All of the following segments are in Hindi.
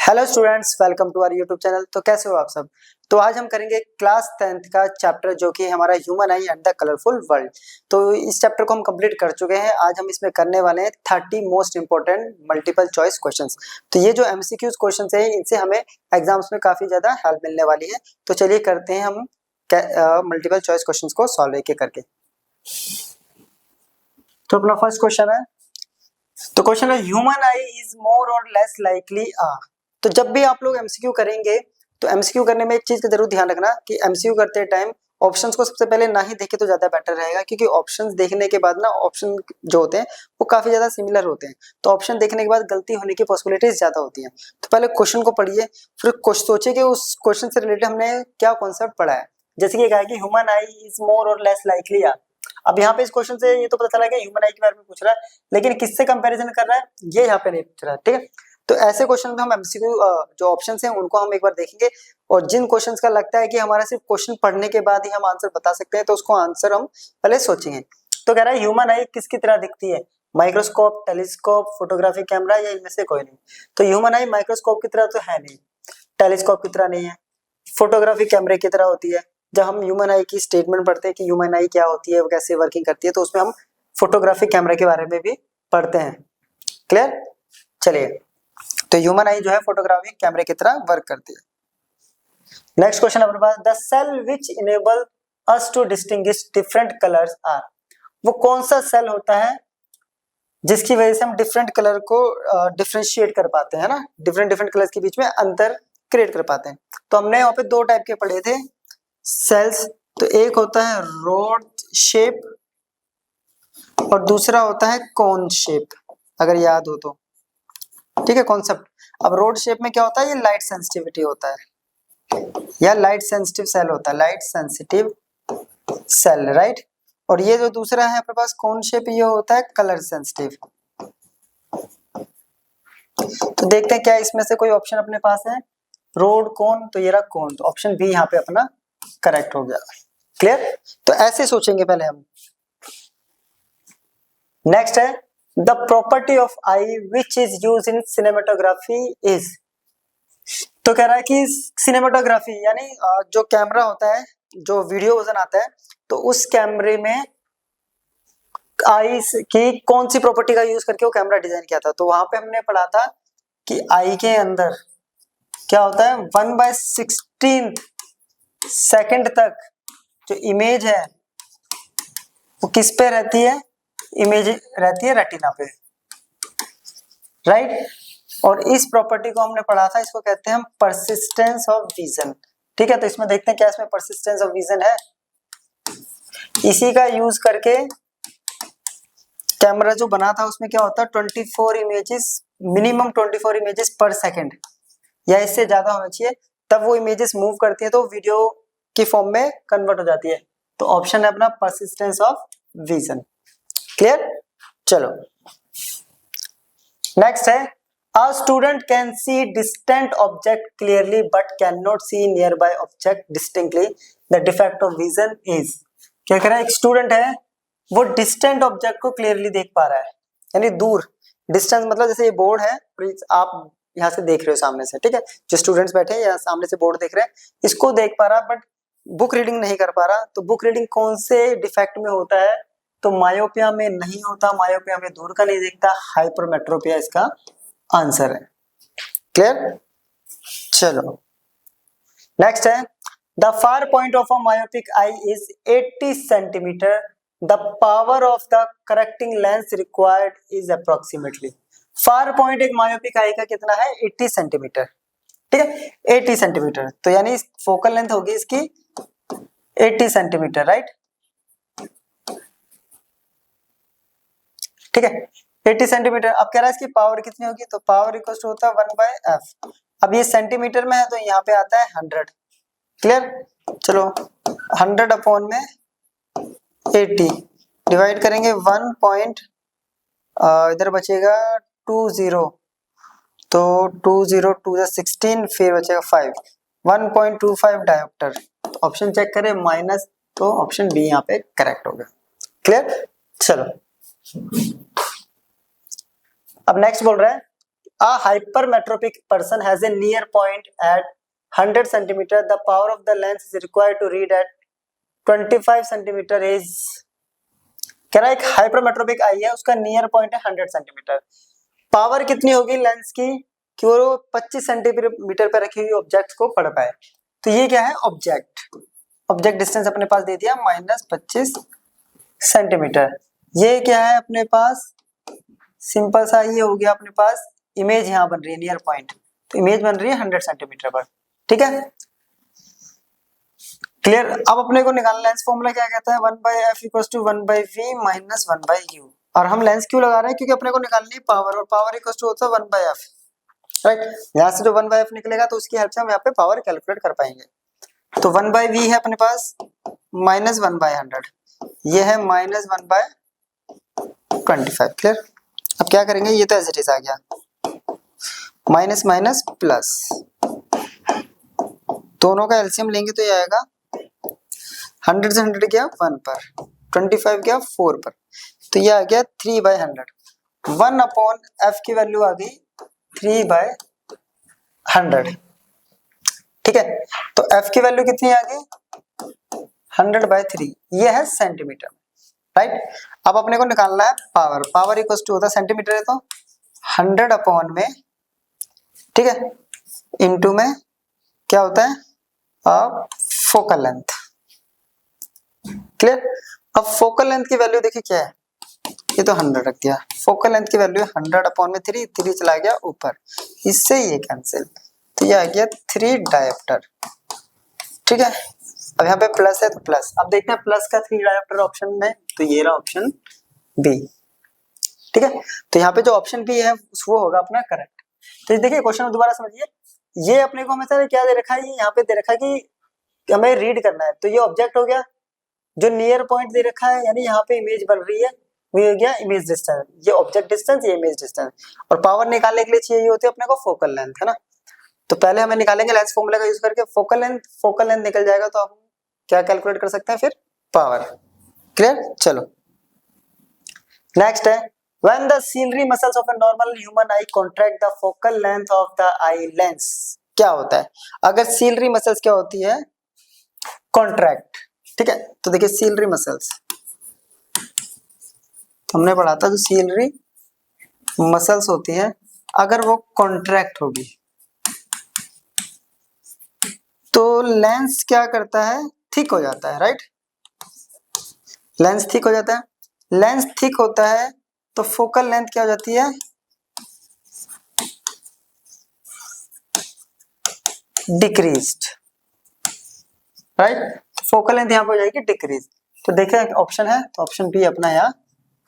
Hello students, welcome to our YouTube channel. तो कैसे हो आप सब। तो आज हम करेंगे क्लास 10th का चैप्टर जो कि हमारा human I and the colourful world. तो इस चैप्टर को हम कंप्लीट कर चुके हैं। आज हम इसमें करने वाले हैं 30 most important multiple choice questions. तो ये जो एमसीक्यूज क्वेश्चंस है इनसे हमें एग्जाम्स में काफी ज्यादा हेल्प मिलने वाली है। तो चलिए करते हैं हम मल्टीपल चॉइस क्वेश्चंस को सॉल्व एक एक करके। तो अपना फर्स्ट क्वेश्चन है, तो क्वेश्चन है ह्यूमन आई इज मोर और लेस लाइकली तो जब भी आप लोग एमसीक्यू करेंगे तो एमसीक्यू करने में एक चीज का जरूर ध्यान रखना कि एमसीक्यू करते टाइम ऑप्शंस को सबसे पहले ना ही देखे तो ज्यादा बेटर रहेगा, क्योंकि ऑप्शंस देखने के बाद ना ऑप्शन जो होते हैं वो काफी ज्यादा सिमिलर होते हैं। तो ऑप्शन देखने के बाद गलती होने की पॉसिबिलिटीज ज्यादा होती हैं। तो पहले क्वेश्चन को पढ़िए, फिर सोचिए कि उस क्वेश्चन से रिलेटेड हमने क्या कॉन्सेप्ट पढ़ा है। जैसे कि कहा कि ह्यूमन आई इज मोर और लेस लाइकली। अब यहाँ पे इस क्वेश्चन से ये तो पता चला कि ह्यूमन आई के बारे में पूछ रहा है, लेकिन किससे कंपैरिजन कर रहा है ये यहाँ पे नहीं पूछ रहा है। ठीक है, तो ऐसे क्वेश्चन में हम एमसीक्यू जो ऑप्शंस हैं उनको हम एक बार देखेंगे, और जिन क्वेश्चंस का लगता है कि हमारा सिर्फ क्वेश्चन पढ़ने के बाद ही हम आंसर बता सकते हैं तो उसको आंसर हम पहले सोचेंगे। तो कह रहा है ह्यूमन आई किसकी तरह दिखती है, माइक्रोस्कोप, टेलीस्कोप, फोटोग्राफी कैमरा या इनमें से कोई नहीं। तो ह्यूमन आई माइक्रोस्कोप की तरह तो है नहीं, टेलीस्कोप की तरह नहीं है, फोटोग्राफी कैमरे की तरह होती है। जब हम ह्यूमन आई की स्टेटमेंट पढ़ते हैं कि ह्यूमन आई क्या होती है, वो कैसे वर्किंग करती है, तो उसमें हम फोटोग्राफी कैमरे के बारे में भी पढ़ते हैं। क्लियर, चलिए। तो ह्यूमन आई जो है फोटोग्राफी कैमरे की तरह वर्क करती है। नेक्स्ट क्वेश्चन अपने पास, the cell which enable us to distinguish different colours are. वो कौन सा सेल होता है जिसकी वजह से हम डिफरेंट कलर को डिफरेंशिएट कर पाते हैं ना, डिफरेंट डिफरेंट कलर्स के बीच में अंतर क्रिएट कर पाते हैं। तो हमने यहाँ पे दो टाइप के पढ़े थे सेल्स। तो एक होता है रोड शेप और दूसरा होता है कोन शेप, अगर याद हो तो। ठीक है कॉन्सेप्ट। अब रोड शेप में क्या होता है, ये लाइट सेंसिटिविटी होता है या लाइट सेंसिटिव सेल होता है, लाइट सेंसिटिव सेल, राइट। और ये जो दूसरा है अपने पास कोन शेप, ये होता है कलर सेंसिटिव। तो देखते हैं क्या इसमें से कोई ऑप्शन अपने पास है, रोड कोन, तो ये रहा कोन, तो ऑप्शन बी यहाँ पे अपना करेक्ट हो गया। क्लियर, तो ऐसे सोचेंगे पहले हम। नेक्स्ट है the property of I which is use in cinematography is. तो कह रहा है कि सिनेमेटोग्राफी यानी जो कैमरा होता है, जो वीडियो वर्जन आता है, तो उस कैमरे में आई की कौन सी प्रॉपर्टी का यूज करके वो कैमरा डिजाइन किया था। तो वहां पे हमने पढ़ा था कि आई के अंदर क्या होता है, 1/16 सेकंड तक जो इमेज है वो किस पे रहती है, इमेज रहती है रेटिना पे, राइट। और इस प्रॉपर्टी को हमने पढ़ा था, इसको कहते हैं हम परसिस्टेंस ऑफ विजन। ठीक है, तो इसमें देखते हैं क्या इसमें परसिस्टेंस ऑफ विजन है। इसी का यूज करके कैमरा जो बना था उसमें क्या होता है, 24 इमेजेस, मिनिमम 24 इमेजेस पर सेकंड या इससे ज्यादा होना चाहिए, तब वो इमेजेस मूव करती है तो वीडियो की फॉर्म में कन्वर्ट हो जाती है। तो ऑप्शन है अपना परसिस्टेंस ऑफ विजन। क्लियर, चलो। नेक्स्ट है a student can see distant object clearly but can not see nearby object distinctly, the defect of vision is. क्या कह रहा है, एक स्टूडेंट है वो डिस्टेंट ऑब्जेक्ट को क्लियरली देख पा रहा है, यानी दूर, डिस्टेंस मतलब जैसे ये बोर्ड है, आप यहाँ से देख रहे हो सामने से, ठीक है, जो स्टूडेंट्स बैठे हैं यहाँ सामने से बोर्ड देख रहे हैं, इसको देख पा रहा बट बुक रीडिंग नहीं कर पा रहा। तो बुक रीडिंग कौन से डिफेक्ट में होता है, तो मायोपिया में नहीं होता, मायोपिया में दूर का नहीं देखता, हाइपरमेट्रोपिया इसका आंसर है। क्लियर, चलो। नेक्स्ट है the far point of a myopic I is 80 centimetre, the power of the correcting lens required is approximately. Far point एक मायोपिक आई का कितना है, 80 सेंटीमीटर। ठीक है, 80 सेंटीमीटर, तो यानी फोकल लेंथ होगी इसकी 80 सेंटीमीटर, राइट। ठीक है, 80 सेंटीमीटर। अब कह रहा है इसकी पावर कितनी होगी, तो पावर इक्वल टू होता है 1/f। अब ये सेंटीमीटर में है तो यहाँ पे आता है 100। क्लियर, चलो 100 अपॉन में 80 डिवाइड करेंगे 1 पॉइंट, इधर बचेगा 20, तो 20 2 16, फिर बचेगा 5, 1.25 डायोप्टर। ऑप्शन चेक करें माइनस, तो ऑप्शन बी यहाँ पे करेक्ट होगा। क्लियर, चलो। अब नेक्स्ट बोल रहा है A hypermetropic person has a near point at 100 centimeter. The power of the lens is required to read at 25 centimeter is, कह रहा है एक हाइपरमेट्रोपिक आई है, उसका नियर पॉइंट है 100 सेंटीमीटर. पावर कितनी होगी लेंस की कि वो 25 सेंटीमीटर पर रखी हुई ऑब्जेक्ट को पढ़ पाए. तो ये क्या है, ऑब्जेक्ट डिस्टेंस अपने पास दे दिया -25 सेंटीमीटर. ये क्या है अपने पास, सिंपल सा ये हो गया अपने पास. इमेज यहाँ बन रही है नियर पॉइंट, तो इमेज बन रही है 100 सेंटीमीटर पर. ठीक है, क्लियर. अब अपने को निकालना लेंस फॉर्मूला क्या कहता है, 1/f = 1/v - 1/u. और हम लेंस क्यों लगा रहे हैं, क्योंकि अपने को निकालनी है पावर, और पावर इक्वल टू होता है 1/f. राइट, यहाँ से जो 1/f निकलेगा तो उसकी हेल्प से हम यहाँ पे पावर कैलकुलेट कर पाएंगे. तो 1/v है अपने पास -1/100, ये है -1/25. क्लियर. अब क्या करेंगे, ये तो एज इट इज आ गया, माइनस माइनस प्लस, दोनों का एलसीएम लेंगे तो ये आएगा 100 से 100 गया 1 पर, 25 गया 4 पर, तो ये आ गया 3/100. 1/f की वैल्यू आ गई 3/100. ठीक है, तो f की वैल्यू कितनी आ गई 100/3, ये है सेंटीमीटर. राइट, अब अपने को निकालना है पावर इक्वल टू होता है सेंटीमीटर है तो 100 में, ठीक है, इनटू में क्या होता है फोकल लेंथ. क्लियर. अब फोकल लेंथ की वैल्यू देखिए क्या है, ये तो 100 रख दिया, फोकल लेंथ की वैल्यू 100/3, 3 चला गया ऊपर, इससे ये कैंसिल, तो ये आ गया 3 डायोप्टर. ठीक है, अब यहाँ पे प्लस है तो प्लस. अब देखते हैं प्लस का 3 डायोप्टर ऑप्शन में, तो ये रहा ऑप्शन बी. ठीक है, तो यहाँ पे जो ऑप्शन बी है वो होगा अपना करेक्ट. तो देखिए क्वेश्चन दोबारा समझिए, ये अपने को हमेशा क्या दे रखा है, ये यहाँ पे दे रखा है कि हमें रीड करना है. तो ये ऑब्जेक्ट हो गया, जो नियर पॉइंट दे रखा है यानी यहाँ पे इमेज बन रही है, वो हो गया इमेज डिस्टेंस. ये ऑब्जेक्ट डिस्टेंस, ये इमेज डिस्टेंस. और पावर निकालने के लिए चाहिए होती है अपने को फोकल लेंथ, है ना. तो पहले हमें निकालेंगे लेंस फॉर्मूला का यूज करके फोकल लेंथ निकल जाएगा तो हम क्या कैलकुलेट कर सकते हैं फिर, पावर. क्लियर. चलो नेक्स्ट है, when the ciliary muscles of a normal human eye contract the focal length of the eye lens. क्या होता है अगर सीलरी मसल्स क्या होती है, कॉन्ट्रैक्ट. ठीक है, तो देखिए सीलरी मसल्स हमने पढ़ा था, जो सीलरी मसल्स होती है अगर वो कॉन्ट्रैक्ट होगी तो लेंस क्या करता है, थिक हो जाता है. राइट, लेंस थिक हो जाता है. लेंस थिक होता है तो फोकल लेंथ क्या हो जाती है, डिक्रीज्ड. राइट, फोकल लेंथ यहाँ पे हो जाएगी डिक्रीज. तो देखिए ऑप्शन है, तो ऑप्शन बी अपना यहाँ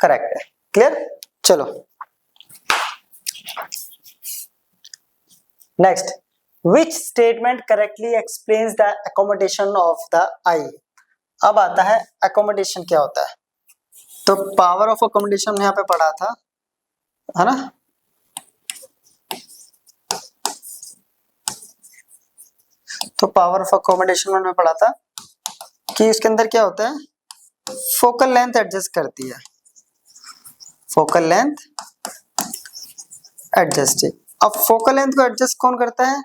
करेक्ट है. क्लियर. चलो next, which statement correctly explains the accommodation of the eye. अब आता है अकोमोडेशन क्या होता है. तो पावर ऑफ अकोमोडेशन हमने यहाँ पे पढ़ा था, है ना. तो पावर ऑफ अकोमोडेशन में पढ़ा था कि इसके अंदर क्या होता है, फोकल लेंथ एडजस्ट करती है, फोकल लेंथ एडजस्ट. अब फोकल लेंथ को एडजस्ट कौन करता है,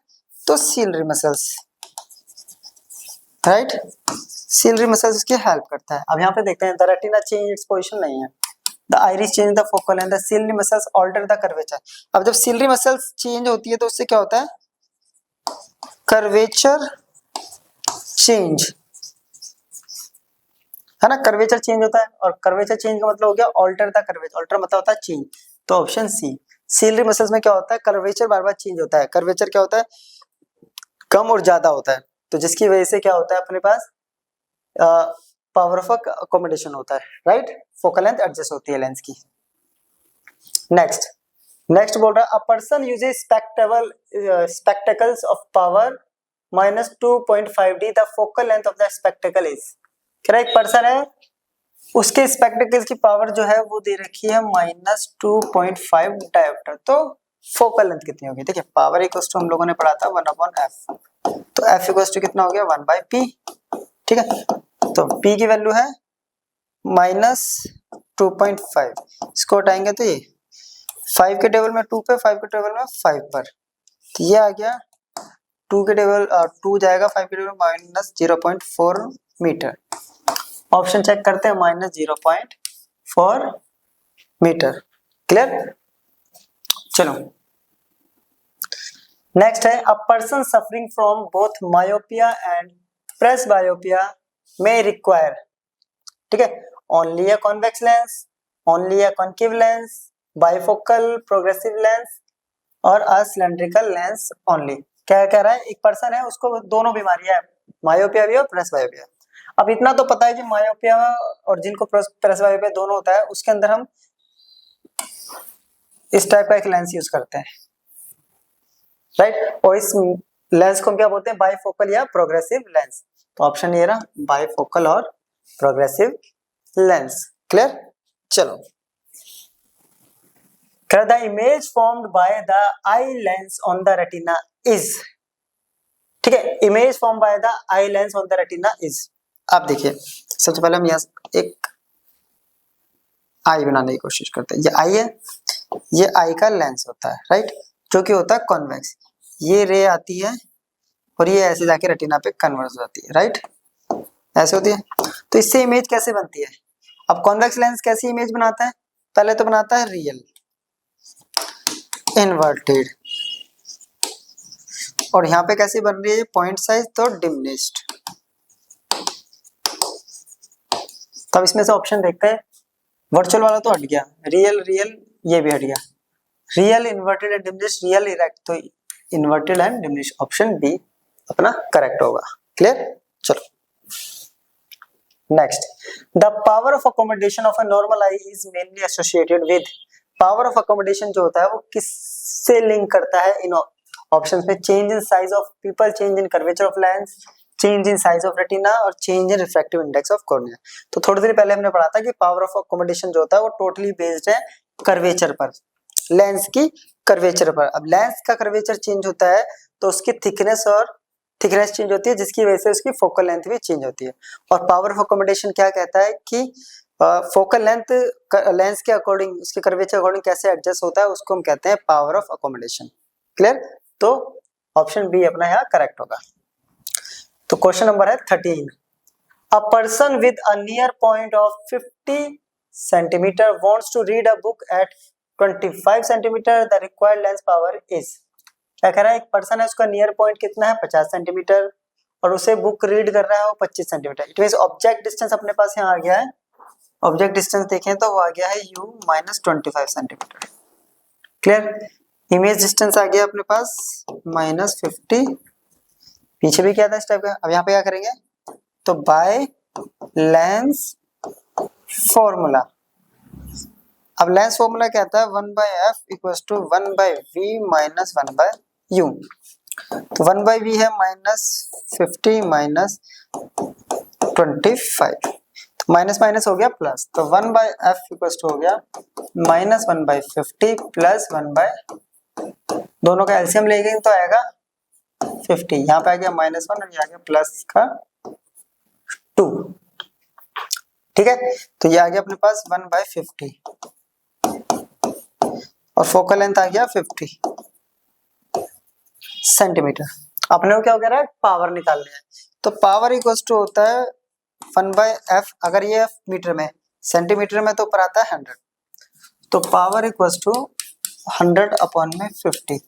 तो ciliary muscles. Right, ciliary muscles उसकी हेल्प करता है. अब यहाँ पे देखते हैं, the retina change its position नहीं है, the iris change the focal and the ciliary muscles alter the curvature. अब जब सीलरी मसल्स चेंज होती है तो उससे क्या होता है, कर्वेचर चेंज, है ना. कर्वेचर चेंज होता है, और कर्वेचर चेंज का मतलब हो गया ऑल्टर द कर्वेचर. ऑल्टर मतलब होता है चेंज, तो ऑप्शन सी. सीलरी मसल्स में क्या होता है, कर्वेचर बार बार चेंज होता है. कर्वेचर क्या होता है, कम और ज्यादा होता है, तो जिसकी वजह से क्या होता है अपने पास पावर ऑफ अकोमोडेशन होता है. राइट, फोकल लेंथ एडजस्ट होती है लेंस की. नेक्स्ट बोल रहा है, a person uses spectacles of power -2.5D, the focal length of the spectacle is. कह रहा है एक पर्सन है, उसके स्पेक्टेकल्स की पावर जो है वो दे रखी है -2.5 डायोप्टर. तो फोकल लेंथ कितनी होगी, देखिए पावर इक्वल टू हम लोगों ने पढ़ा था 1/f, तो f इक्वल टू कितना हो गया 1/p. ठीक है, तो p की वैल्यू है -2.5, इसको हटाएंगे तो ये 5 के टेबल में 2 पे, 5 के टेबल में 5 पर, तो ये आ गया 2 के टेबल 2 जाएगा 5 के table minus 0.4 metre. Option check करते हैं, माइनस 0.4 मीटर। क्लियर? चलो नेक्स्ट है, a person suffering from both myopia and presbyopia may require, ठीक है, only a convex lens, only a concave lens, bifocal progressive lens और अ सिलेंड्रिकल लेंस ओनली। क्या कह रहा है, एक पर्सन है उसको दोनों बीमारियां है, मायोपिया भी और प्रेसबायोपिया। अब इतना तो पता है कि मायोपिया और जिनको प्रेसबायोपिया दोनों होता है, उसके अंदर हम इस टाइप का एक लेंस यूज करते हैं, राइट, और इस लेंस को हम क्या बोलते हैं, बाइफोकल या प्रोग्रेसिव लेंस। तो ऑप्शन ये रहा, बाइफोकल और प्रोग्रेसिव लेंस। क्लियर? चलो, the image formed by the eye lens on the retina is, ठीक है, image form by the eye lens on the retina is. आप देखिए, सबसे पहले हम यहाँ एक आई बनाने की कोशिश करते हैं। ये आई है, ये आई का लेंस होता है, राइट, जो कि होता है कॉन्वेक्स। ये रे आती है और ये ऐसे जाके रेटिना पे कन्वर्ट हो जाती है, राइट, ऐसे होती है। तो इससे इमेज कैसे बनती है? अब कॉन्वेक्स लेंस कैसी इमेज बनाता है? पहले तो बनाता है रियल, इन्वर्टेड, और यहाँ पे कैसे बन रही है, पॉइंट साइज तो डिमिनिश्ड। तब इसमें से ऑप्शन देखते हैं, वर्चुअल वाला तो हट गया, रियल रियल ये भी हट गया, real inverted and diminished, real erect, तो inverted and diminished, option B अपना करेक्ट होगा। क्लियर? चलो next, the power of accommodation of a normal eye is mainly associated with, power of accommodation जो होता है वो किससे लिंक करता है इन ऑप्शंस में? Change in size of pupil, change in curvature of lens, change in size of retina और change in refractive index of cornea. तो थोड़ी देर पहले हमने पढ़ा था कि पावर ऑफ अकोमोडेशन जो होता है वो टोटली बेस्ड है कर्वेचर पर, लेंस की कर्वेचर पर। अब लेंस का कर्वेचर चेंज होता है तो उसकी थिकनेस चेंज होती है, जिसकी वजह से उसकी फोकल लेंथ भी चेंज होती है। और पावर ऑफ अकोमोडेशन क्या कहता है कि फोकल लेंथ लेंस के अकॉर्डिंग, उसके कर्वेचर अकॉर्डिंग कैसे एडजस्ट होता है, उसको हम कहते हैं पावर ऑफ अकोमोडेशन। क्लियर? तो ऑप्शन बी अपना यहाँ करेक्ट होगा। तो क्वेश्चन नंबर है 13, a person with a near point of 50 centimetre wants to read a book at 25 centimetre, the required lens power is. क्या कह रहा है, एक पर्सन है, उसका नियर पॉइंट कितना है 50 सेंटीमीटर और उसे बुक रीड कर रहा है वो 25 centimetre. It means object distance अपने पास यहाँ आ गया है, ऑब्जेक्ट डिस्टेंस देखें तो वो आ गया है u minus 25 centimetre. Clear? Image distance आ गया अपने पास माइनस 50, पीछे भी क्या था इस टाइप का। अब यहाँ पे क्या करेंगे, तो बाय लेंस फॉर्मूला। अब लेंस फॉर्मूला क्या आता है, 1/f equals to 1/v minus 1/u। तो 1/v है माइनस 50 माइनस 25, तो माइनस माइनस हो गया प्लस, तो 1/f इक्वल्स टू हो गया माइनस 1/50 प्लस 1/, दोनों का एलसीएम लेंगे तो आएगा 50, यहाँ पे आ गया -1 और ये आ गया प्लस का 2। ठीक है, तो ये आ गया अपने पास 1/50 और फोकल लेंथ आ गया 50 सेंटीमीटर। अपने को क्या हो गया है, पावर निकालनी है। तो पावर इक्वल्स टू होता है 1/f, अगर ये मीटर में, सेंटीमीटर में तो ऊपर आता है 100, तो पावर इक्वल्स टू 100 अपॉन में 50,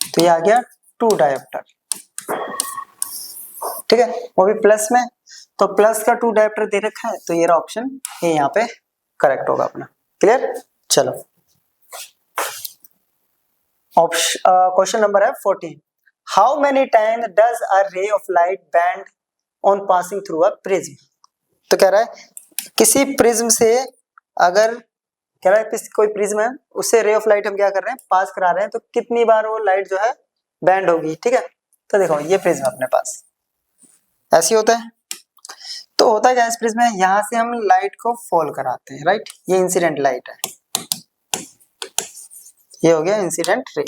तो ये आ गया 2 डायोप्टर। ठीक है, वो भी प्लस में, तो प्लस का 2 डायोप्टर दे रखा है, तो ये रहा ऑप्शन ये यहाँ पे करेक्ट होगा अपना। क्लियर? चलो क्वेश्चन नंबर है 14, how many time does a ray of light band on passing through a prism. तो कह रहा है किसी प्रिज्म से, अगर कह रहा है कोई प्रिज्म है उससे रे ऑफ लाइट हम क्या कर रहे हैं, पास करा रहे हैं, तो कितनी बार वो लाइट जो है बैंड होगी। ठीक है, तो देखो ये प्रिज्म अपने पास ऐसी होता है, तो होता क्या है इस प्रिज्म में, यहाँ से हम लाइट को फॉल कराते हैं, राइट, ये इंसिडेंट लाइट है, ये हो गया इंसिडेंट रे।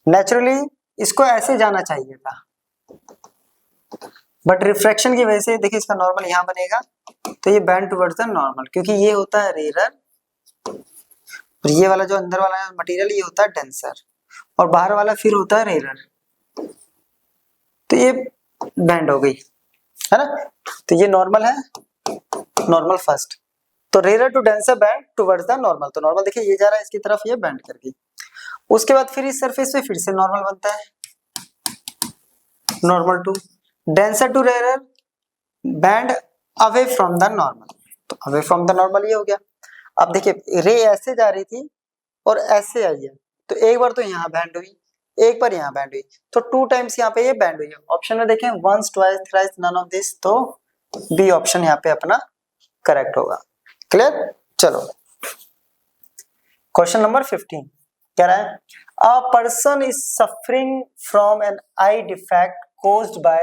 नेचुरली इसको ऐसे जाना चाहिए था, बट रिफ्रैक्शन की वजह से देखिए इसका नॉर्मल यहाँ बनेगा, तो ये बैंड टुवर्ड्स द नॉर्मल, क्योंकि ये होता है रेयर और ये वाला जो अंदर वाला मटेरियल ये होता है डेंसर, और बाहर वाला फिर होता है रेयर। तो ये बैंड हो गई है ना। तो ये नॉर्मल है, नॉर्मल फर्स्ट। तो rare to denser bend towards the normal, तो नॉर्मल देखिए ये जा रहा है इसकी तरफ, ये बैंड करके। उसके बाद फिर इस सरफेस पे फिर से नॉर्मल बनता है, normal to denser to rare bend away from the normal. तो अवे फ्रॉम द नॉर्मल ये हो गया। अब देखिए रे ऐसे जा रही थी और ऐसे आई है, तो एक बार तो यहाँ बैंड हुई, एक बार यहाँ बैंड हुई, तो 2 टाइम्स यहाँ पे ये बैंड हुई है। ऑप्शन में देखें once twice thrice none of this, तो बी ऑप्शन यहाँ पे अपना करेक्ट होगा। क्लियर। चलो क्वेश्चन नंबर 15 कह रहा है a person is suffering from an eye defect caused by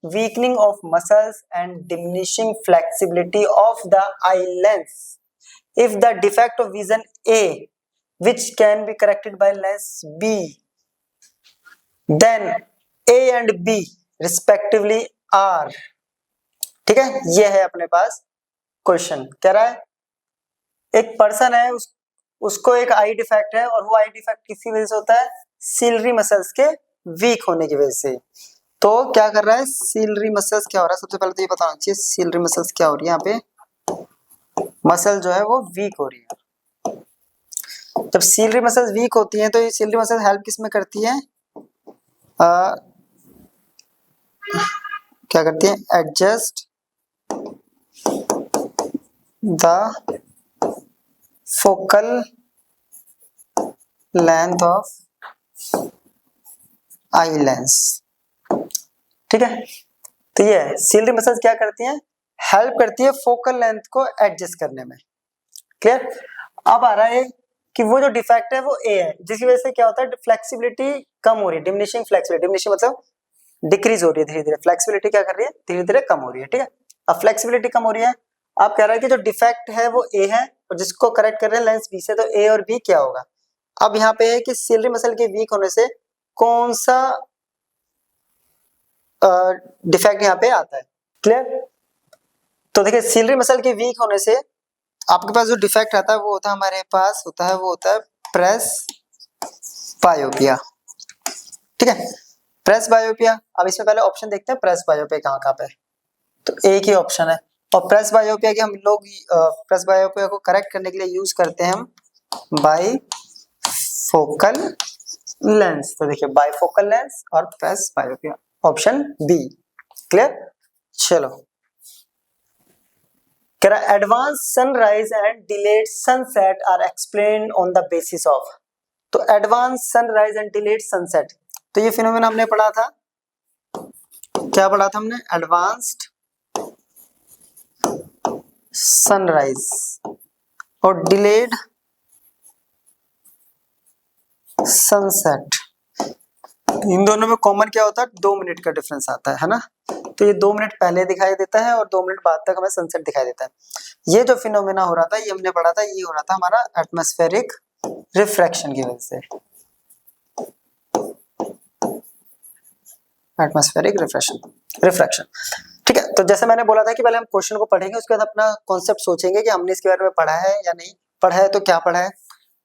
weakening of muscles and diminishing flexibility of the eye lens. If the defect of vision A, which can be corrected by lens B, then A and B respectively are, ठीक है। ये है अपने पास क्वेश्चन। कह रहा है एक पर्सन है, उसको एक आई डिफेक्ट है, और वो आई डिफेक्ट किसी वजह से होता है, सिलरी मसल्स के वीक होने की वजह से। तो क्या कर रहा है, सिलरी मसल्स क्या हो रहा है, सबसे पहले तो ये बताना चाहिए सिलरी मसल्स क्या हो रही है। यहाँ पे मसल जो है वो वीक हो रही है। जब सिलरी मसल्स वीक होती हैं तो ये सिलरी मसल्स हेल्प किस में करती है, क्या करती है, adjust the focal length of eye lens, ठीक है। तो ये सिलरी मसल्स क्या करती हैं, हेल्प करती है फोकल लेंथ को एडजस्ट करने में। क्लियर। अब आ रहा है कि वो जो डिफेक्ट है वो ए है, जिसकी वजह से क्या होता है, फ्लेक्सिबिलिटी कम हो रही है, डिमिनिशिंग फ्लेक्सिबिलिटी, डिमिनिशिंग मतलब डिक्रीज हो रही है धीरे धीरे, फ्लेक्सिबिलिटी क्या कर रही है, धीरे धीरे कम हो रही है, ठीक है। अब फ्लेक्सिबिलिटी कम हो रही है, आप कह रहे हैं कि जो डिफेक्ट है वो ए है और जिसको करेक्ट कर रहे हैं लेंस बी से, तो ए और बी क्या होगा। अब यहाँ पे है कि सिलरी मसल के वीक होने से कौन सा डिफेक्ट यहाँ पे आता है। क्लियर। तो देखिए सिलरी मसल के वीक होने से आपके पास जो डिफेक्ट आता है वो होता है, हमारे पास होता है, वो होता है प्रेस बायोपिया, ठीक है। प्रेस बायोपिया। अब इसमें पहले ऑप्शन देखते हैं प्रेस बायोपिया कहाँ कहाँ पे, तो एक ही ऑप्शन है। और प्रेस बायोपिया के हम लोग प्रेस बायोपिया को करेक्ट करने के लिए यूज करते हैं हम बाई फोकल लेंस। तो देखिए बाई फोकल लेंस और presbyopia, option B. Clear. चलो कह रहा advance sunrise and delayed sunset are explained on the basis of. तो advance sunrise and delayed sunset, तो ये फिनोमेना हमने पढ़ा था, क्या पढ़ा था हमने, एडवांस्ड सनराइज और डिलेड सनसेट, इन दोनों में कॉमन क्या होता है, 2 मिनट का डिफरेंस आता है ना। तो ये 2 मिनट पहले दिखाई देता है और 2 मिनट बाद तक हमें सनसेट दिखाई देता है। ये जो फिनोमेना हो रहा था, ये हमने पढ़ा था, ये हो रहा था हमारा एटमॉस्फेरिक रिफ्रैक्शन की वजह से, एटमॉस्फेरिक रिफ्रैक्शन, ठीक है। तो जैसे मैंने बोला था कि पहले हम क्वेश्चन को पढ़ेंगे, उसके बाद अपना कॉन्सेप्ट सोचेंगे कि हमने इसके बारे में पढ़ा है या नहीं पढ़ा है, तो क्या पढ़ा है।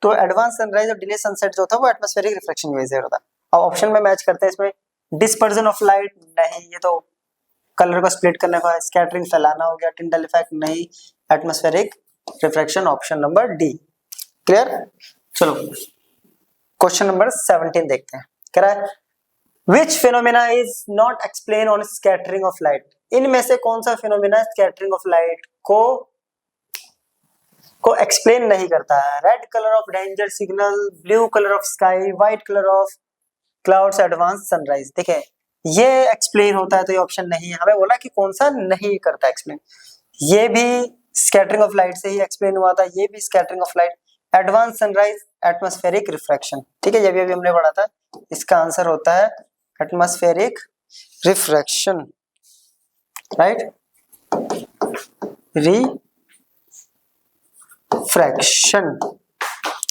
तो एडवांस सनराइज और डिले सनसेट जो था वो एटमॉस्फेरिक रिफ्रैक्शन की वजह से होता है। अब ऑप्शन में मैच करते हैं, इसमें डिस्पर्जन ऑफ लाइट नहीं, ये तो कलर को स्प्लिट करने का, स्कैटरिंग फैलाना हो गया, टिंडल इफेक्ट नहीं, atmospheric refraction option number D. Clear. चलो क्वेश्चन नंबर 17 देखते हैं। कह रहा है which phenomena is not explain on scattering of light. इनमें से कौन सा फिनोमेना स्कैटरिंग ऑफ लाइट को एक्सप्लेन नहीं करता है। Red colour of danger signal, blue colour of sky, white colour of clouds, advance sunrise. देखिए ये एक्सप्लेन होता है तो ये ऑप्शन नहीं है, हमें बोला कि कौन सा नहीं करता एक्सप्लेन। ये भी स्कैटरिंग ऑफ लाइट से ही एक्सप्लेन हुआ था, ये भी scattering of light, advance sunrise, atmospheric refraction, ठीक है। ये भी अभी हमने पढ़ा था, इसका आंसर होता है एटमॉस्फेरिक रिफ्रैक्शन, राइट, रिफ्रैक्शन।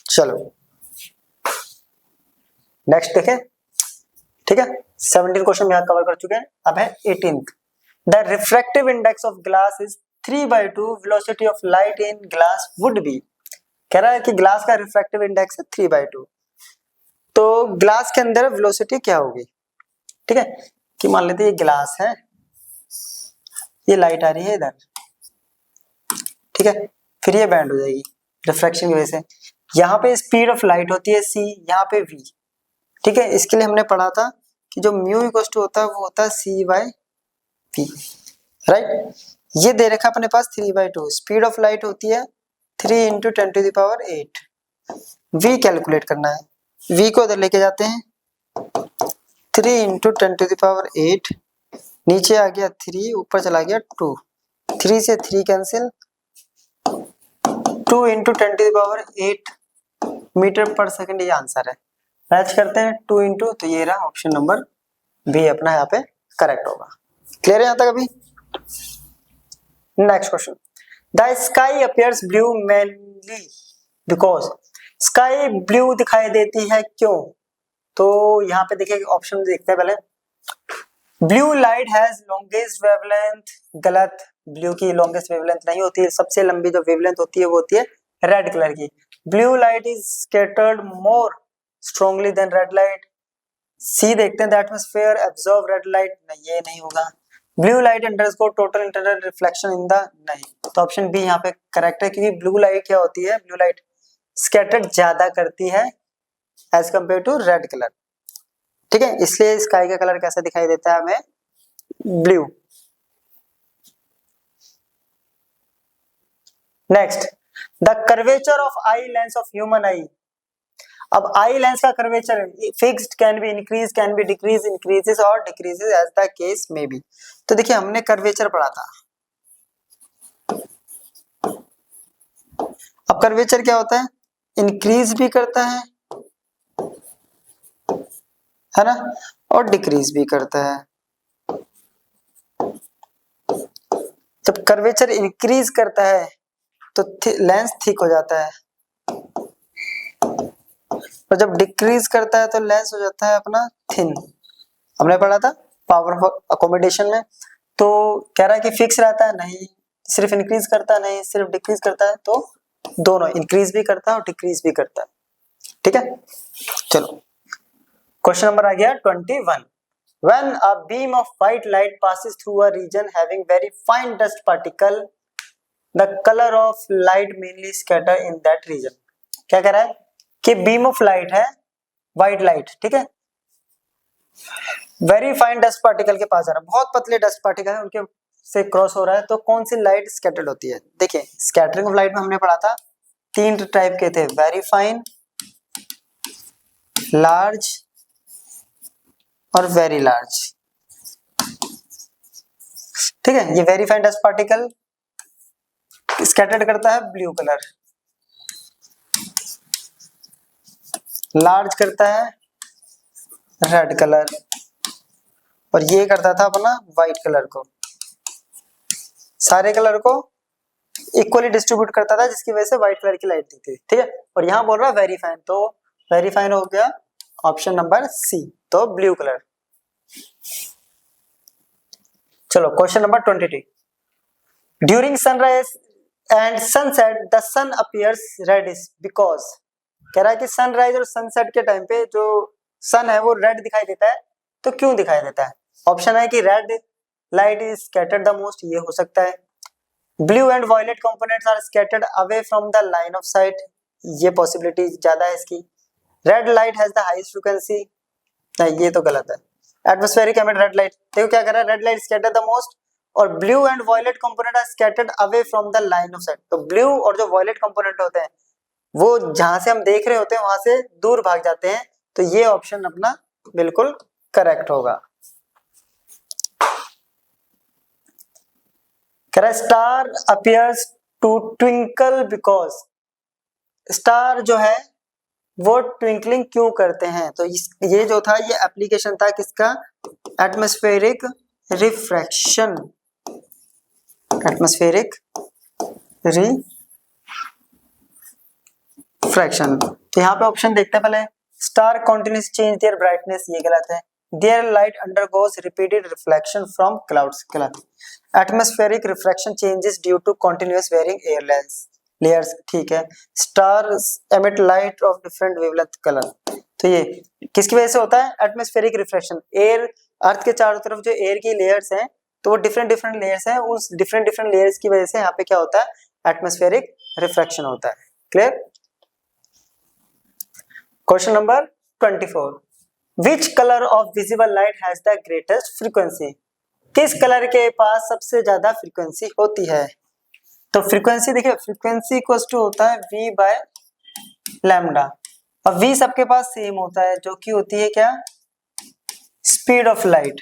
चलो नेक्स्ट देखें, ठीक है। 17 क्वेश्चन यहाँ कवर कर चुके हैं, अब है 18th। The refractive index of glass is 3/2 velocity of light in glass would be. कह रहा है कि ग्लास का रिफ्रैक्टिव इंडेक्स है 3/2। तो ग्लास के अंदर वेलोसिटी क्या होगी? ठीक है, कि मान लेते हैं ये ग्लास है, ये लाइट आ रही है इधर, ठीक है, फिर ये बैंड हो जाएगी रिफ्रैक्शन की वजह से। यहाँ पे स्पीड ऑफ लाइट होती है c, यहाँ पे v, ठीक है। इसके लिए हमने पढ़ा था कि जो म्यू इक्वल टू होता है वो होता है c/v, राइट। ये दे रखा अपने पास 3/2, स्पीड ऑफ लाइट होती है 3 × 10⁸ v कैलकुलेट करना है, v को इधर लेके जाते हैं, 3 × 10⁸, नीचे आ गया 3, ऊपर चला गया 2, 3 से 3 कैंसिल, 2 × 10⁸ मीटर पर सेकंड ये आंसर है। मैच करते हैं 2 × तो ये रहा ऑप्शन नंबर बी अपना यहाँ पे करेक्ट होगा। क्लियर है यहाँ तक अभी? Next question, the sky appears blue mainly because, sky blue दिखाई देती है क्यों? तो यहाँ पे देखिए ऑप्शन देखते हैं पहले। Blue light has longest wavelength, गलत, ब्लू की लॉन्गेस्ट वेवलेंथ नहीं होती है, सबसे लंबी जो वेवलेंथ होती है वो होती है रेड कलर की। Blue light is scattered more strongly than red light. See देखते हैं, the atmosphere absorb red light, नहीं ये नहीं होगा। Blue light undergo total internal reflection in the, नहीं, तो ऑप्शन बी यहाँ पे करेक्ट है, क्योंकि ब्लू लाइट क्या होती है, ब्लू लाइट स्कैटर्ड ज्यादा करती है as compare to red colour, ठीक है, इसलिए स्काई का कलर कैसा दिखाई देता है हमें, blue. Next, the curvature of eye lens of human eye. अब आई लेंस का curvature fixed, can be increase, can be decrease, increases और decreases as the case may be. तो देखिए हमने कर्वेचर पढ़ा था, अब कर्वेचर क्या होता है, इंक्रीज भी करता है ना, और डिक्रीज भी करता है। जब कर्वेचर इंक्रीज करता है तो लेंस थिक हो जाता है, और जब डिक्रीज करता है तो लेंस हो जाता है अपना थिन। हमने पढ़ा था पावर ऑफ अकोमोडेशन में। तो कह रहा है कि फिक्स रहता है, नहीं, सिर्फ इंक्रीज करता है, नहीं, सिर्फ डिक्रीज करता है, तो दोनों इंक्रीज भी करता है और डिक्रीज भी करता है, ठीक है। चलो क्वेश्चन नंबर आ गया 21। When a beam of white light passes through a region having very fine dust particle, the color of light mainly scatter in that region। क्या कह रहा है कि बीम ऑफ लाइट है, व्हाइट लाइट, ठीक है, वेरी फाइन डस्ट पार्टिकल के पास जा रहा है, बहुत पतले डस्ट पार्टिकल है उनके से क्रॉस हो रहा है, तो कौन सी लाइट स्कैटर्ड होती है? देखिए स्कैटरिंग ऑफ लाइट में हमने पढ़ा था 3 टाइप के थे, वेरी फाइन, लार्ज और वेरी लार्ज, ठीक है। ये very fine dust particle scattered करता है ब्लू कलर, लार्ज करता है रेड कलर, और ये करता था अपना व्हाइट कलर को, सारे कलर को इक्वली डिस्ट्रीब्यूट करता था, जिसकी वजह से व्हाइट कलर की लाइट दिखती थी, ठीक है। और यहाँ बोल रहा है वेरी फाइन, तो वेरी फाइन हो गया ऑप्शन नंबर सी, तो ब्लू कलर। चलो question number 22। During sunrise and sunset the sun appears reddish because, कह रहा है कि सनराइज और सनसेट के टाइम पे जो सन है वो रेड दिखाई देता है, तो क्यों दिखाई देता है? ऑप्शन है कि red light is scattered the most, ये हो सकता है। Blue and violet components are scattered away from the line of sight, ये पॉसिबिलिटी ज्यादा है इसकी। Red light has the highest frequency, नहीं ये तो गलत है। एटमॉस्फेरिक एमिट रेड लाइट, देखो क्या कर रहा है, red light scattered the most, और blue and violet component are scattered away from the line of sight. तो ब्लू और जो वायलेट कंपोनेंट होते हैं वो जहां से हम देख रहे होते हैं वहां से दूर भाग जाते हैं, तो ये ऑप्शन अपना बिल्कुल करेक्ट होगा। Star appears to twinkle because, star जो है वो ट्विंकलिंग क्यों करते हैं? तो ये जो था ये एप्लीकेशन था किसका, एटमॉस्फेरिक रिफ्रैक्शन, एटमॉस्फेरिक रिफ्रैक्शन। तो यहाँ पे ऑप्शन देखते हैं पहले, star continuous change their brightness, ये गलत है। Their light undergoes repeated reflection from clouds, गलत। Atmospheric refraction changes due to continuous varying air lens, layers, ठीक है। Stars emit light of different wavelength colour, तो ये किसकी वजह से होता है? Atmospheric reflection. एयर, अर्थ के चारों तरफ जो एयर की लेयर्स हैं तो वो डिफरेंट डिफरेंट लेयर्स हैं, उस डिफरेंट डिफरेंट लेयर्स की वजह से यहाँ पे क्या होता है? एटमॉस्फेरिक रिफ्लेक्शन होता है। Clear? Question number 24, which colour of visible light has the greatest frequency? किस कलर के पास सबसे ज्यादा फ्रीक्वेंसी होती है? तो फ्रीक्वेंसी देखिए, फ्रीक्वेंसी इक्वल्स टू होता है v बाय लैम्डा, और v सबके पास सेम होता है जो कि होती है क्या? Speed of light.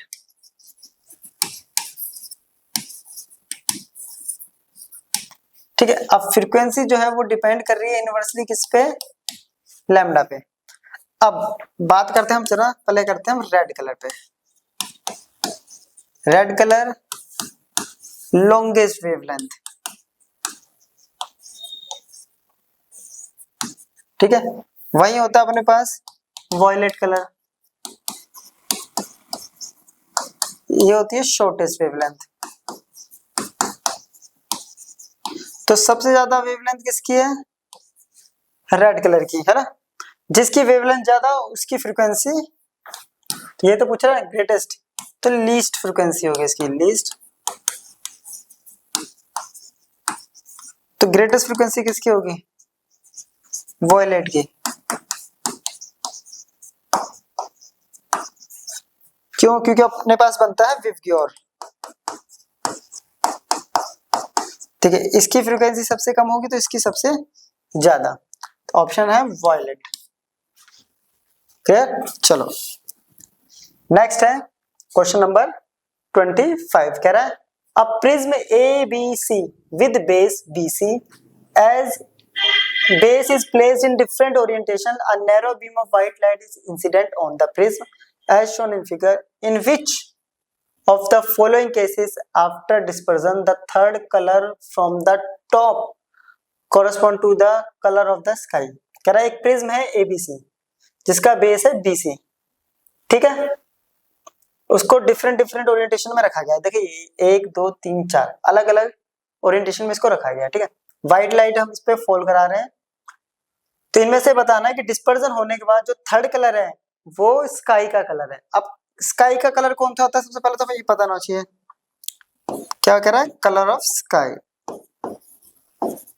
ठीक है, अब फ्रीक्वेंसी जो है वो डिपेंड कर रही है यूनिवर्सली किस पे? लैम्डा पे। अब बात करते हैं हम, जरा पहले करते हैं हम रेड कलर पे। रेड कलर लॉन्गेस्ट वेवलेंथ, ठीक है। वही होता है अपने पास वॉयलेट कलर, ये होती है शॉर्टेस्ट वेवलेंथ। तो सबसे ज्यादा वेवलेंथ किसकी है? रेड कलर की, है ना। जिसकी वेवलेंथ ज्यादा उसकी फ्रीक्वेंसी, ये तो पूछ रहा है ग्रेटेस्ट, तो लीस्ट फ्रीक्वेंसी होगी इसकी, लीस्ट। तो ग्रेटेस्ट फ्रीक्वेंसी किसकी होगी? वॉयलेट की। क्यों? क्योंकि अपने पास बनता है विवग्योर, ठीक है। इसकी फ्रीक्वेंसी सबसे कम होगी तो इसकी सबसे ज्यादा, तो ऑप्शन है वॉयलेट। क्लियर? चलो नेक्स्ट है क्वेश्चन नंबर 25, कह रहा है a prism ABC with base BC as base is placed in different orientation, a narrow beam of white light is incident on the prism as shown in figure. In which of the following cases after dispersion the third color from the top correspond to the color of the sky? कह रहा है एक प्रिज्म है ABC जिसका बेस है BC, ठीक है। उसको डिफरेंट डिफरेंट ओरिएंटेशन में रखा गया है। देखिए 1 2 3 4 अलग अलग ओरिएंटेशन में इसको रखा गया है, ठीक है। व्हाइट लाइट हम इस पे फॉल करा रहे हैं, तो इनमें से बताना है कि डिस्पर्जन होने के बाद जो थर्ड कलर है वो स्काई का कलर है। अब स्काई का कलर कौन सा होता है? सबसे पहले तो ये पता होना चाहिए, क्या कह रहा है? Colour of sky.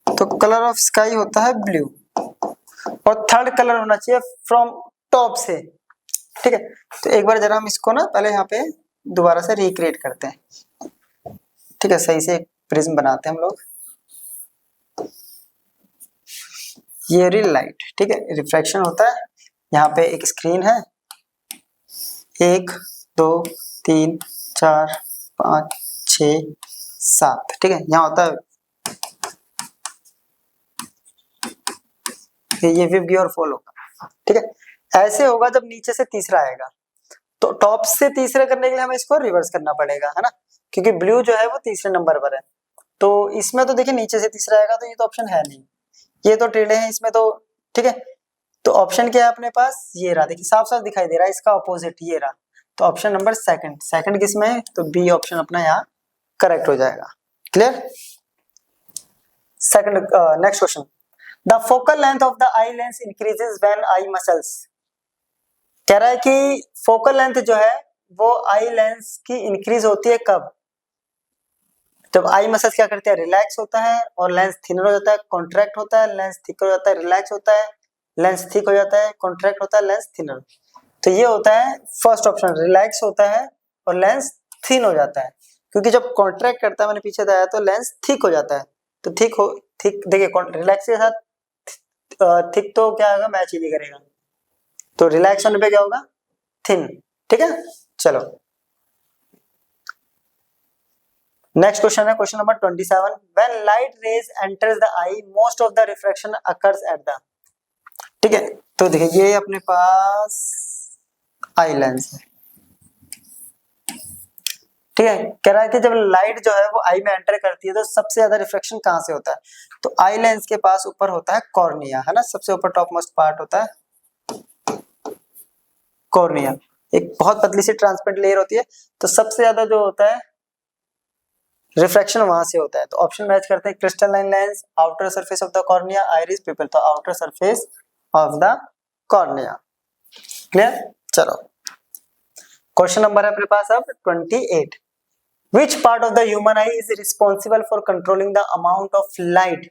तो कलर ऑफ स्काई होता है ब्लू, और थर्ड कलर होना चाहिए फ्रॉम टॉप से, ठीक है। तो एक बार जरा हम इसको ना पहले यहाँ पे दोबारा से रिक्रिएट करते हैं, ठीक है। सही से एक प्रिज्म बनाते हैं हम लोग। ये रही लाइट, ठीक है, रिफ्रैक्शन होता है। यहाँ पे एक स्क्रीन है, 1 2 3 4 5 6 7, ठीक है। यहाँ होता है ये विवग्योर फॉल होगा, ठीक है। ऐसे होगा जब नीचे से तीसरा आएगा, तो टॉप से तीसरे करने के लिए हमें इसको रिवर्स करना पड़ेगा, है ना, क्योंकि ब्लू जो है वो तीसरे नंबर पर है। तो इसमें तो देखिए नीचे से तीसरा आएगा, तो ये तो ऑप्शन है नहीं, ये तो टेढ़े हैं इसमें तो, ठीक है। तो ऑप्शन क्या है अपने पास? ये रहा, देखिए साफ साफ दिखाई दे रहा है, इसका ऑपोजिट ये रहा। तो ऑप्शन नंबर सेकंड किसमें है? तो बी ऑप्शन अपना यहाँ करेक्ट हो जाएगा। Clear? Second, next question, the focal length of the eye lens increases when eye muscles. कह रहा है कि फोकल लेंथ जो है वो आई लेंस की इंक्रीज होती है कब? जब आई मसल्स क्या करते हैं? रिलैक्स होता है और लेंस थिनर हो जाता है, कॉन्ट्रैक्ट होता है, लेंस थिक हो जाता है, रिलैक्स होता है, लेंस थिक हो जाता है, कॉन्ट्रैक्ट होता है, लेंस थिनर। तो ये होता है फर्स्ट ऑप्शन, रिलैक्स होता है और लेंस थिन हो जाता है, क्योंकि जब कॉन्ट्रैक्ट करता है, मैंने पीछे बताया, तो लेंस थिक हो जाता है। तो थिक देखिए रिलैक्स के साथ थिक तो क्या होगा? मैच ही नहीं करेगा। तो रिलैक्स होने पे क्या होगा? थिन, ठीक है। चलो नेक्स्ट क्वेश्चन है question number 27, when light rays enters the I most of the refraction occurs at the, ठीक है। तो देखिए ये अपने पास आई लेंस है, ठीक है। कह रहा है कि जब लाइट जो है वो आई में एंटर करती है तो सबसे ज्यादा रिफ्रैक्शन कहां से होता है? तो आई लेंस के पास ऊपर होता है कॉर्निया, है ना, सबसे ऊपर टॉप मोस्ट पार्ट होता है कॉर्निया, एक बहुत पतली सी ट्रांसपेरेंट लेयर होती है। तो सबसे ज्यादा जो होता है रिफ्रैक्शन वहां से होता है। तो ऑप्शन मैच करते हैं, crystalline lens, outer surface of the cornea, iris, pupil. तो outer surface of the cornea. Clear. चलो क्वेश्चन नंबर है अपने पास अब 28। Which part of the human eye is responsible for controlling the amount of light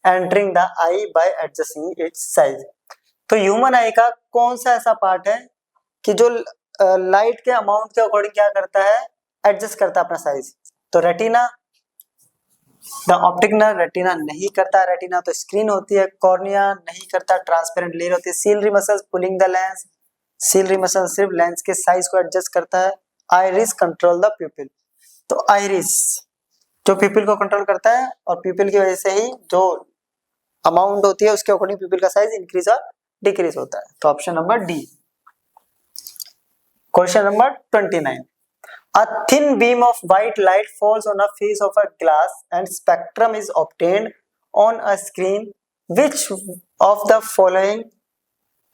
entering the eye by adjusting its size? तो ह्यूमन आई का कौन सा ऐसा पार्ट है कि जो लाइट के अमाउंट के अकॉर्डिंग क्या करता है, एडजस्ट करता है अपना साइज? तो retina, the optic nerve. Retina नहीं करता, रेटिना तो स्क्रीन होती है। कॉर्निया नहीं करता, ट्रांसपेरेंट लेयर होती है। Ciliary muscles pulling the lens, ciliary muscle सिर्फ लेंस के साइज को एडजस्ट करता है। Iris control the प्यूपिल। तो आइरिस जो प्यूपिल को कंट्रोल करता है, और प्यूपिल की वजह से ही जो अमाउंट होती है उसके अकॉर्डिंग प्यूपिल का साइज इंक्रीज और डिक्रीज होता है। तो option number D. Question number 29। A thin beam of white light falls on a face of a glass and spectrum is obtained on a screen. Which of the following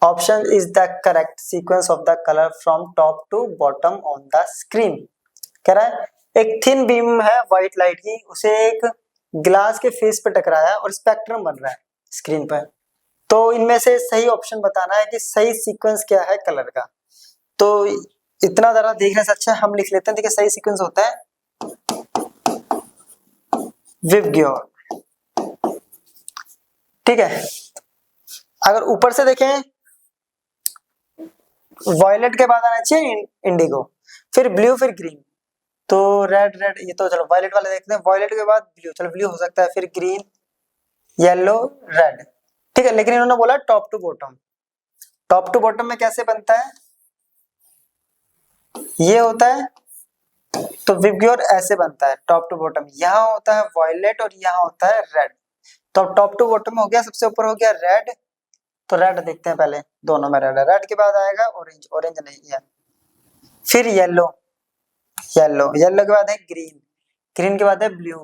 option is the correct sequence of the color from top to bottom on the screen? कह रहा है एक थिन बीम है व्हाइट लाइट की, उसे एक ग्लास के फेस पे टकराया और स्पेक्ट्रम बन रहा है स्क्रीन पर। तो इनमें से सही ऑप्शन बताना है कि सही सीक्वेंस क्या है कलर का। तो इतना जरा देखने से अच्छा हम लिख लेते हैं। देखिए सही सीक्वेंस होता है विबग्योर। ठीक है, अगर ऊपर से देखें वॉयलेट के बाद आना चाहिए इंडिगो, फिर ब्लू, फिर ग्रीन। तो रेड रेड, ये तो चलो वॉयलेट वाले देखते हैं। वॉयलेट के बाद ब्लू, चलो ब्लू हो सकता है, फिर ग्रीन, येलो, रेड। ठीक है, लेकिन इन्होंने बोला top to bottom. Top to bottom में कैसे बनता है, ये होता है। तो विबग्योर ऐसे बनता है टॉप टू बॉटम, यहाँ होता है वॉयलेट और यहाँ होता है रेड। तो टॉप टू बॉटम हो गया, सबसे ऊपर हो गया रेड। तो रेड देखते हैं पहले, दोनों में रेड है। रेड के बाद आएगा ऑरेंज, ऑरेंज नहीं है, फिर येलो, येलो, येलो के बाद है ग्रीन, ग्रीन के बाद है ब्लू,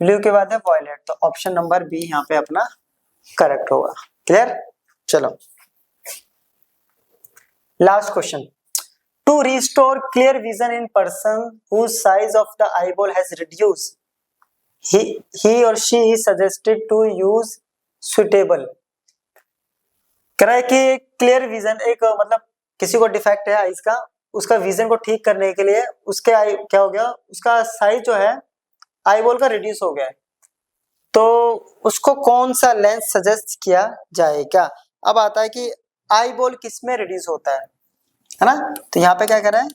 ब्लू के बाद है वॉयलेट। तो ऑप्शन नंबर बी यहाँ पे अपना करेक्ट होगा। क्लियर। चलो last question. To restore clear vision in person whose size of the eyeball has reduced, he or she is suggested to use suitable। कह रहा है कि क्लियर विजन एक मतलब किसी को डिफेक्ट है आईज का, उसका विजन को ठीक करने के लिए उसके आई क्या हो गया, उसका साइज जो है आईबॉल का रिड्यूस हो गया है। तो उसको कौन सा लेंस सजेस्ट किया जाएगा? अब आता है कि आईबॉल किस में रिड्यूस होता है ना? तो यहाँ पे क्या कर रहा है,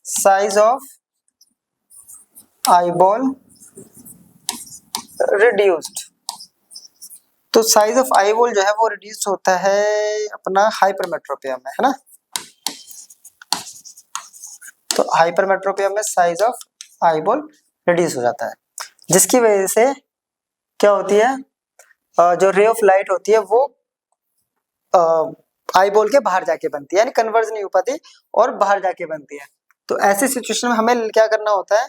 साइज ऑफ आईबॉल रिड्यूस्ड। तो साइज ऑफ आईबॉल जो है वो रिड्यूस होता है अपना हाइपरमेट्रोपिया में, है ना? तो हाइपरमेट्रोपिया में साइज ऑफ आईबॉल रिड्यूस हो जाता है, जिसकी वजह से क्या होती है, जो रे ऑफ लाइट होती है वो आईबॉल के बाहर जाके बनती है, यानी कन्वर्ज नहीं हो पाती और बाहर जाके बनती है। तो ऐसी सिचुएशन में हमें क्या करना होता है,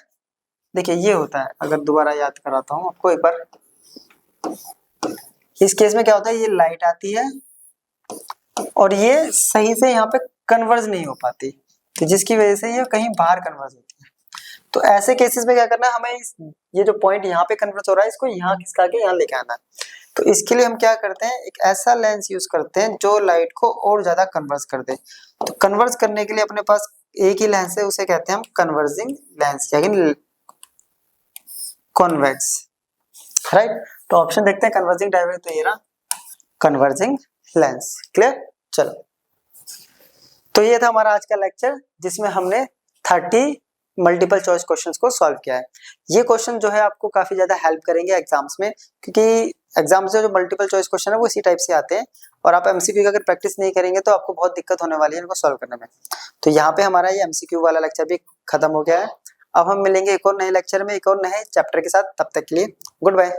देखिए ये होता है, अगर दोबारा याद कराता हूं आपको एक बार। इस केस में क्या होता है, ये लाइट आती है और ये सही से यहाँ पे कन्वर्ज नहीं हो पाती, तो जिसकी वजह से ये कहीं बाहर कन्वर्ज होती है। तो ऐसे केसेस में क्या करना है, हमें ये जो पॉइंट यहाँ पे कन्वर्ज हो रहा है इसको यहाँ खिसका के यहाँ लेके आना है। तो इसके लिए हम क्या करते हैं, एक ऐसा लेंस यूज करते हैं जो लाइट को और ज्यादा कन्वर्ज कर दे। तो कन्वर्ज करने के लिए अपने पास एक ही लेंस है, उसे कहते हैं हम कन्वर्जिंग लेंस, यानी कॉन्वेक्स, राइट। तो ऑप्शन देखते हैं कन्वर्जिंग डायोड, तो ये रहा कन्वर्जिंग लेंस। क्लियर। चलो, तो ये था हमारा आज का लेक्चर, जिसमें हमने 30 मल्टीपल चॉइस क्वेश्चंस को सॉल्व किया है। ये क्वेश्चन जो है आपको काफी ज्यादा हेल्प करेंगे एग्जाम्स में, क्योंकि एग्जाम से जो मल्टीपल चॉइस क्वेश्चन है वो इसी टाइप से आते हैं, और आप एमसीक्यू की अगर प्रैक्टिस नहीं करेंगे तो आपको बहुत दिक्कत होने वाली है इनको सॉल्व करने में। तो यहाँ पे हमारा ये एमसीक्यू वाला लेक्चर भी खत्म हो गया है। अब हम मिलेंगे एक और नए लेक्चर में एक और नए चैप्टर के साथ, तब तक के लिए गुड बाय।